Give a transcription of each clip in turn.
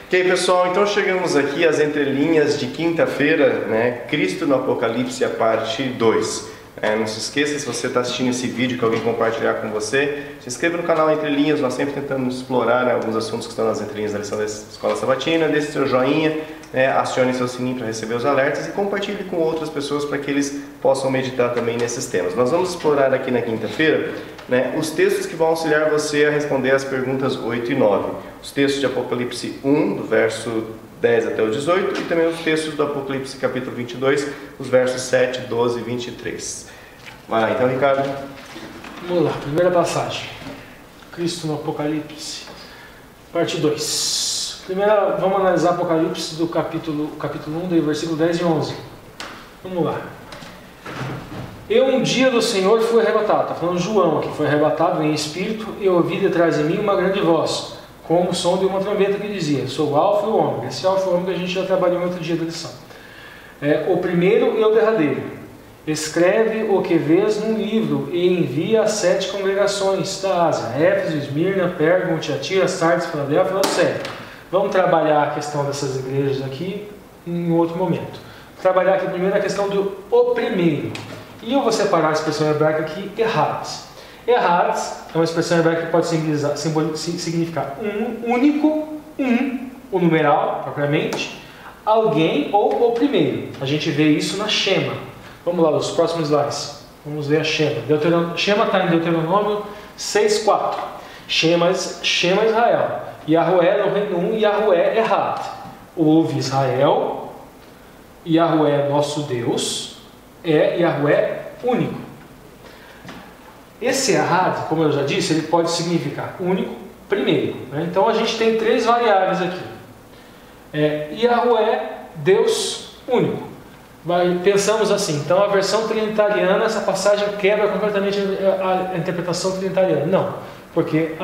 Ok, pessoal, então chegamos aqui às entrelinhas de quinta-feira, né? Cristo no Apocalipse, a parte 2. Não se esqueça, se você está assistindo esse vídeo que alguém compartilhar com você, se inscreva no canal Entre Linhas. Nós sempre tentamos explorar, né, alguns assuntos que estão nas entrelinhas da lição da Escola Sabatina. Deixe seu joinha, acione seu sininho para receber os alertas e compartilhe com outras pessoas para que eles possam meditar também nesses temas. Nós vamos explorar aqui na quinta-feira, né, os textos que vão auxiliar você a responder as perguntas 8 e 9. Os textos de Apocalipse 1, do verso 10 até o 18, e também os textos do Apocalipse capítulo 22, os versos 7, 12 e 23. Vai lá então, Ricardo. Vamos lá, primeira passagem. Cristo no Apocalipse, parte 2. Primeiro, vamos analisar Apocalipse do capítulo 1, do versículo 10 e 11. Vamos lá. Eu um dia do Senhor fui arrebatado. Está falando João aqui, foi arrebatado em espírito, e ouvi detrás de mim uma grande voz, como o som de uma trombeta que dizia: sou o Alfa e o Ômega. Esse Alfa e o Ômega a gente já trabalhou em outro dia da lição. O primeiro e o derradeiro. Escreve o que vês num livro e envia às 7 congregações da Ásia: Éfeso, Esmirna, Pérgamo, Tiatira, Sardes, Filadélfia e Laodiceia. Vamos trabalhar a questão dessas igrejas aqui em outro momento. Trabalhar aqui primeiro a questão do o primeiro. E eu vou separar a expressão hebraica aqui, Errades. Errades é uma expressão hebraica que pode significar um único, o numeral propriamente, alguém ou o primeiro. A gente vê isso na Shema. Vamos lá, os próximos slides. Vamos ver a Shema. Shema está em Deuteronômio 6,4. Shema Israel. Yahweh no reino 1, Yahweh Errad. Ouve Israel, Yahweh nosso Deus, é Yahweh único. Esse Errad, como eu já disse, ele pode significar único, primeiro. Né? Então a gente tem 3 variáveis aqui. Yahweh, Deus único. Pensamos assim, então a versão trinitariana, essa passagem quebra completamente a interpretação trinitariana. Não, porque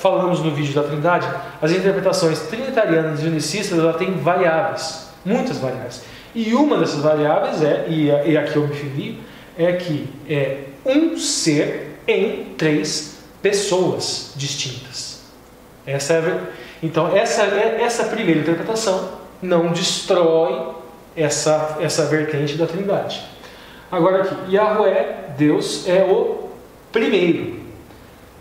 falamos no vídeo da Trindade, as interpretações trinitarianas e unicistas, ela tem variáveis, muitas variáveis. E uma dessas variáveis e aqui eu me filio, é que é um ser em 3 pessoas distintas. Então essa primeira interpretação não destrói essa vertente da Trindade. Agora aqui, Yahweh, Deus, é o primeiro.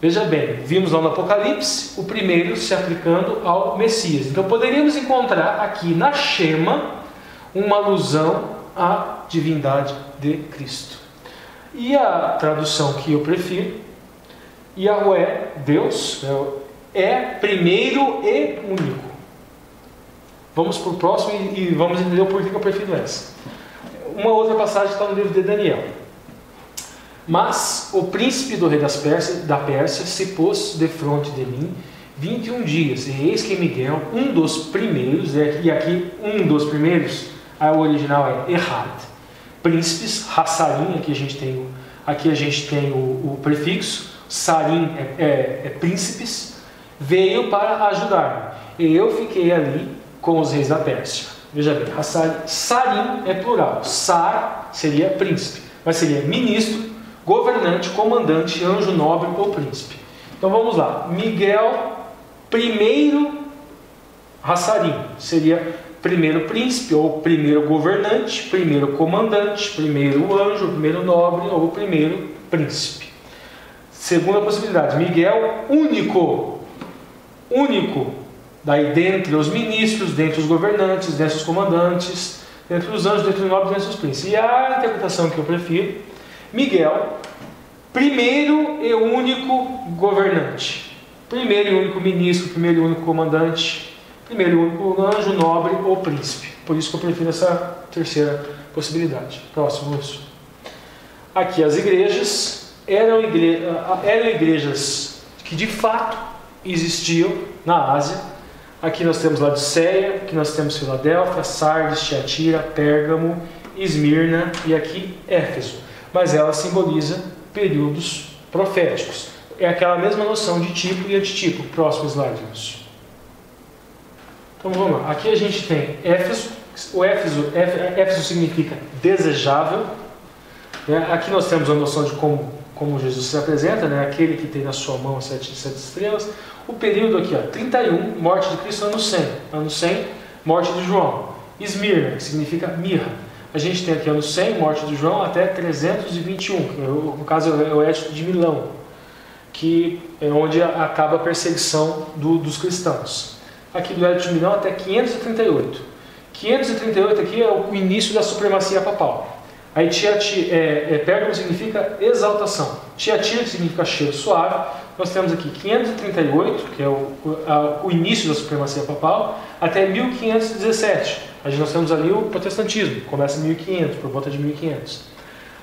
Veja bem, vimos lá no Apocalipse o primeiro se aplicando ao Messias. Então poderíamos encontrar aqui na Shema uma alusão à divindade de Cristo. E a tradução que eu prefiro, Yahweh, Deus, é primeiro e único. Vamos para o próximo e vamos entender o porquê que eu prefiro essa. Uma outra passagem está no livro de Daniel. Mas o príncipe do rei da Pérsia se pôs defronte de mim 21 dias. E eis que Miguel, um dos primeiros, e aqui um dos primeiros, o original é Errad. Príncipes, Hassarim, aqui a gente tem o prefixo, Sarim é príncipes, veio para ajudar-me. E eu fiquei ali com os reis da Pérsia. Veja bem, Sarim é plural. Sar seria príncipe, mas seria ministro, governante, comandante, anjo nobre ou príncipe. Então vamos lá. Miguel, primeiro Hassarim, seria primeiro príncipe ou primeiro governante, primeiro comandante, primeiro anjo, primeiro nobre ou primeiro príncipe. Segunda possibilidade, Miguel, único. Daí dentre os ministros, dentre os governantes, dentre os comandantes, dentre os anjos, dentre os nobres, dentre os príncipes. E a interpretação que eu prefiro, Miguel, primeiro e único governante, primeiro e único ministro, primeiro e único comandante, primeiro e único anjo, nobre ou príncipe. Por isso que eu prefiro essa terceira possibilidade. Próximo, Lúcio. Aqui as igrejas eram igrejas que de fato existiam na Ásia. Aqui nós temos Laodiceia, aqui nós temos Filadélfia, Sardes, Tiatira, Pérgamo, Esmirna e aqui Éfeso. Mas ela simboliza períodos proféticos. É aquela mesma noção de tipo e antitipo. Próximo slide, Lúcio. Então vamos lá. Aqui a gente tem Éfeso. Éfeso significa desejável. Aqui nós temos a noção de como Jesus se apresenta, né? Aquele que tem na sua mão as 7 estrelas. O período aqui, 31, morte de Cristo, ano 100. Ano 100, morte de João. Esmirna, que significa mirra. A gente tem aqui ano 100, morte de João, até 321, que no caso é o Edito de Milão, que é onde acaba a perseguição dos cristãos. Aqui do Edito de Milão até 538. 538 aqui é o início da supremacia papal. Aí Pérgamo significa exaltação. Tiatira significa cheiro suave. Nós temos aqui 538, que é o início da supremacia papal, até 1517. Nós temos ali o protestantismo, começa em 1500, por volta de 1500.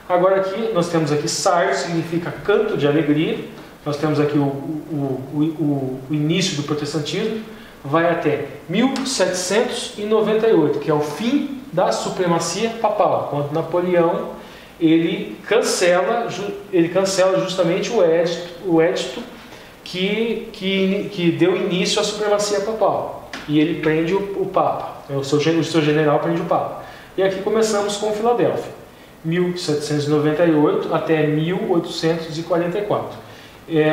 Agora aqui, nós temos aqui Sardes, significa canto de alegria. Nós temos aqui o início do protestantismo, vai até 1798, que é o fim da supremacia papal, quando Napoleão ele cancela justamente o edito que deu início à supremacia papal, e ele prende o Papa, o seu general prende o Papa. E aqui começamos com Filadélfia, 1798 até 1844.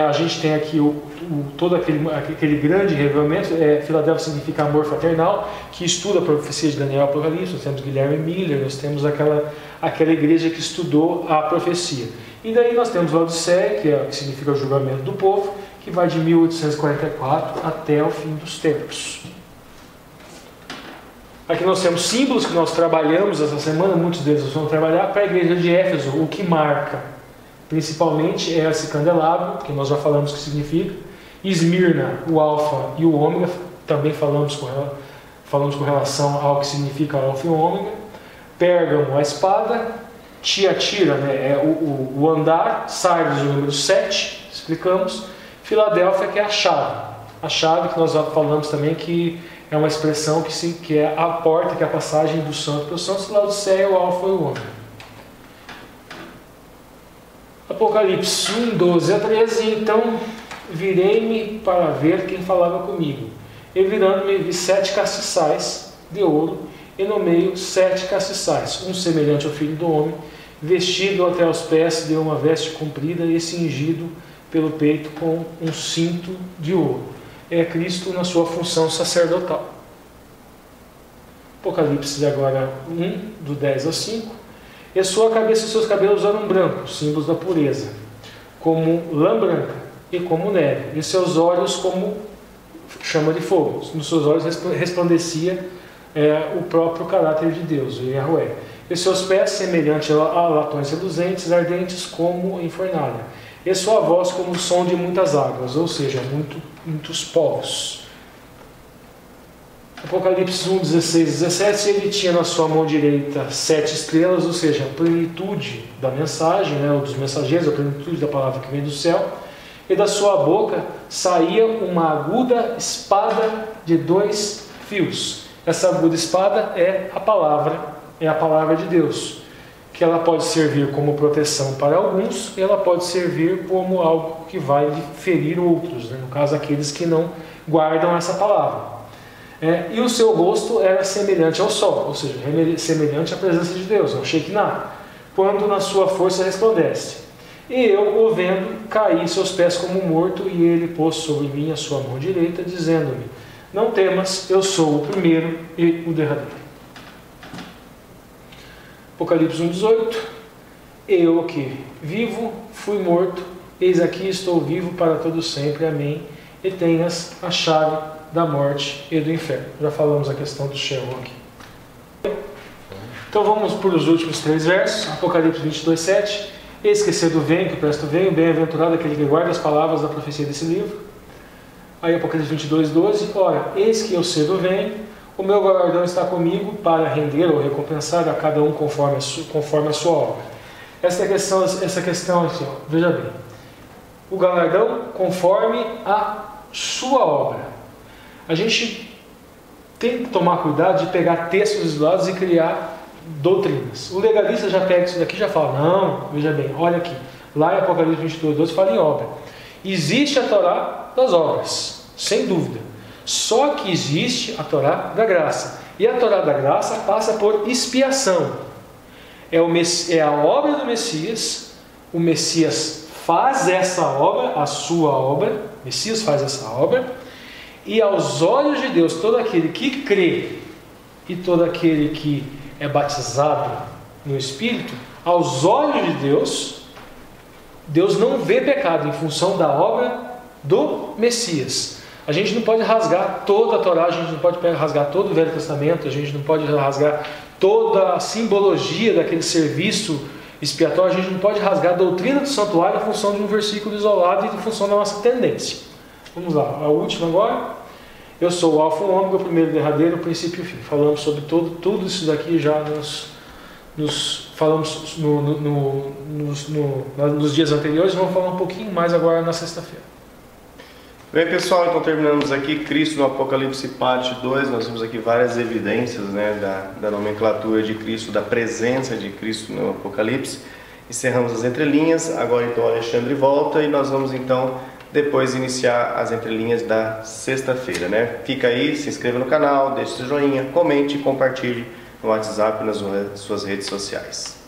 A gente tem aqui todo aquele grande revivamento. Filadélfia significa amor fraternal, que estuda a profecia de Daniel e Apocalipse. Nós temos Guilherme Miller, nós temos aquela igreja que estudou a profecia. E daí nós temos Laodiceia, que significa o julgamento do povo, que vai de 1844 até o fim dos tempos. Aqui nós temos símbolos que nós trabalhamos essa semana, muitos deles nós vamos trabalhar para a igreja de Éfeso, o que marca. Principalmente é esse candelabro, que nós já falamos o que significa. Esmirna, o alfa e o ômega, também falamos com relação ao que significa alfa e ômega. Pérgamo, a espada. Tiatira, é o andar. Sardes, o número 7, explicamos. Filadélfia, que é a chave. A chave que nós já falamos também, que é uma expressão que é a porta, que é a passagem do santo para o santo. Laodiceia, o alfa e o ômega. Apocalipse 1, 12 a 13. Então virei-me para ver quem falava comigo. E virando-me, vi 7 castiçais de ouro, e no meio 7 castiçais, um semelhante ao filho do homem, vestido até aos pés de uma veste comprida e cingido pelo peito com um cinto de ouro. É Cristo na sua função sacerdotal. Apocalipse agora 1, do 10 ao 5. E sua cabeça e seus cabelos eram brancos, símbolos da pureza, como lã branca e como neve, e seus olhos como chama de fogo. Nos seus olhos resplandecia o próprio caráter de Deus, o Yahweh. E seus pés semelhantes a latões reluzentes, ardentes como em fornalha. E sua voz como o som de muitas águas, ou seja, muitos povos. Apocalipse 1, 16 e 17, ele tinha na sua mão direita 7 estrelas, ou seja, a plenitude da mensagem, ou dos mensageiros, a plenitude da palavra que vem do céu, e da sua boca saía uma aguda espada de 2 fios. Essa aguda espada é a palavra de Deus, que ela pode servir como proteção para alguns, e ela pode servir como algo que vai ferir outros, no caso aqueles que não guardam essa palavra. E o seu rosto era semelhante ao sol, ou seja, semelhante à presença de Deus, ao Shekinah, quando na sua força resplandece. E eu, o vendo, caí em seus pés como morto, e ele pôs sobre mim a sua mão direita, dizendo-me: não temas, eu sou o primeiro e o derradeiro. Apocalipse 1,18. Eu que vivo, fui morto, eis aqui estou vivo para todo sempre, amém, e tenhas a chave da morte e do inferno. Já falamos a questão do Sheol aqui. Então vamos por os últimos 3 versos. Apocalipse 22, 7. Eis que cedo vem, que presto venho, bem-aventurado aquele que guarda as palavras da profecia desse livro. Aí Apocalipse 22, 12. Ora, eis que eu cedo venho, o meu galardão está comigo para render ou recompensar a cada um conforme a sua obra. Essa questão aqui, veja bem. O galardão conforme a sua obra. A gente tem que tomar cuidado de pegar textos isolados e criar doutrinas. O legalista já pega isso daqui e já fala: não, veja bem, olha aqui, lá em Apocalipse 22, 12 fala em obra. Existe a Torá das obras, sem dúvida. Só que existe a Torá da graça. E a Torá da graça passa por expiação. é a obra do Messias, o Messias faz essa obra, a sua obra, o Messias faz essa obra, e aos olhos de Deus, todo aquele que crê e todo aquele que é batizado no Espírito, aos olhos de Deus, Deus não vê pecado em função da obra do Messias. A gente não pode rasgar toda a Torá, a gente não pode rasgar todo o Velho Testamento, a gente não pode rasgar toda a simbologia daquele serviço expiatório, a gente não pode rasgar a doutrina do santuário em função de um versículo isolado e em função da nossa tendência. Vamos lá, a última agora. Eu sou o Alfa e o Ômega, o primeiro e o derradeiro, o princípio e o fim. Falamos sobre tudo isso daqui já falamos nos dias anteriores, vamos falar um pouquinho mais agora na sexta-feira. Bem, pessoal, então terminamos aqui Cristo no Apocalipse parte 2. Nós vimos aqui várias evidências, né, da nomenclatura de Cristo, da presença de Cristo no Apocalipse. Encerramos as entrelinhas. Agora então o Alexandre volta e nós vamos então depois iniciar as entrelinhas da sexta-feira, né? Fica aí, se inscreva no canal, deixe seu joinha, comente e compartilhe no WhatsApp e nas suas redes sociais.